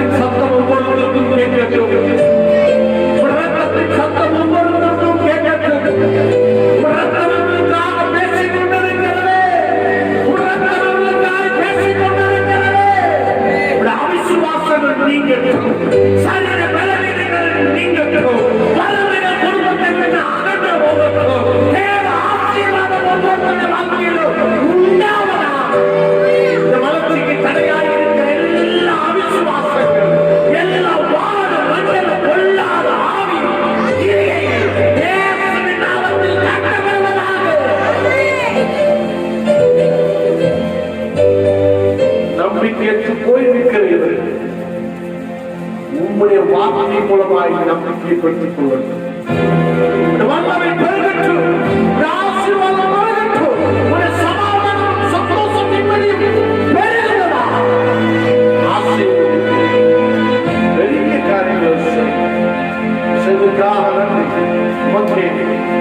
சத்தம் நம்பிக்கையற்று போய் நிற்கிறது. உம்முடைய வார்த்தை மூலமாய் நம்பிக்கையை பெற்றுக் கொள்ளட்டும். வல்லமை பெருகட்டும். ஆசீர்வாதம் பெருகட்டும். உம்முடைய சமாதானம், சந்தோஷம், நிம்மதி பெருகட்டும். ஆசீர்வதியும். பெரிய காரியங்கள் செய்வதற்காக நன்றி. உமக்கே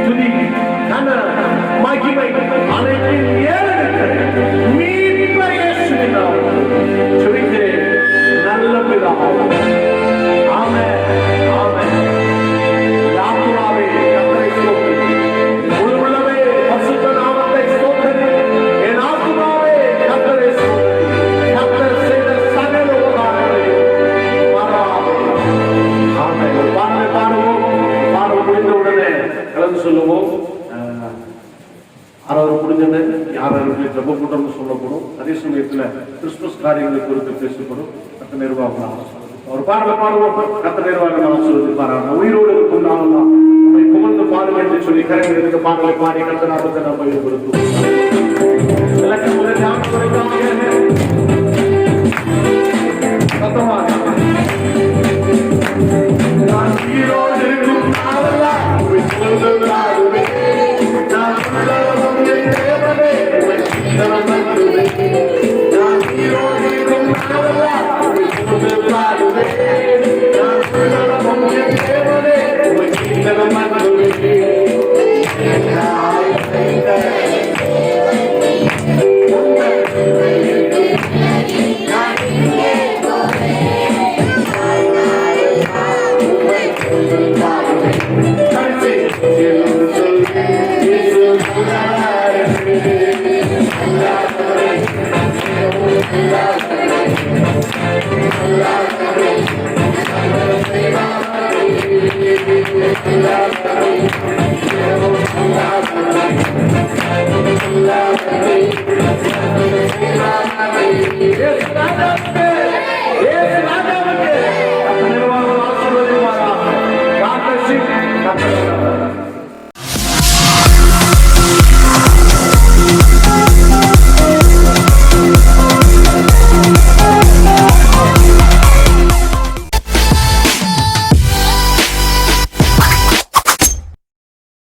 துதி, கன, மகிமை அனைத்தையும் ஏறெடுக்கிறேன். மீட்பர் இயேசுவின் நாமத்தில் ஜெபிக்கிறேன் நல்ல பிதாவே. ஆமென், ஆமென். ஆத்துமாவே கர்த்தரை ஸ்தோத்திரி. முழு உள்ளமே பரிசுத்த நாமத்தை ஸ்தோத்திரி. என் ஆத்துமாவே கர்த்தரை ஸ்தோத்திரி. கர்த்தர் செய்த சகல உபகாரங்களையும் மறவாதே. ஆமென். பாடலை பாடுவோம். பாடல் முடிந்த உடனே கலந்து சொல்லுவோம். யாராவது முடிஞ்சது யாராவது ஜப கூட்டம்னு சொல்லப்படும். அதே சமயத்தில் கிறிஸ்துமஸ் காரியங்களை குறித்து பேசப்படும். கர்த்தர் நிர்வாகம் ஒரு பாடலை பாடுவோம். கர்த்தர் நிர்வாகம் சொல்லிப்பாராங்க. உயிரோடு இருக்கும் நாளெல்லாம் உண்மை புகழ்ந்து பாடுங்க என்று சொல்லி கரைகளுக்கு பாடலை பாடி கர்த்தர் நாமத்தை நம்ம ஈடுபடுத்துவோம். சத்தமாக நான் உயிரோடு இருக்கும் நாளெல்லாம் உண்மை புகழ்ந்து பாடுவேன். நான் உள்ளவன் என் தேவனே உம்மை சிந்தனம் பண்ணுவேன். நான் உயிரோடு இருக்கும் நாளெல்லாம் உம்மை புகழ்ந்து பாடுவேன். நான் உள்ளவன் என் தேவனே உம்மை சிந்தனம் பண்ணுவேன். Yes,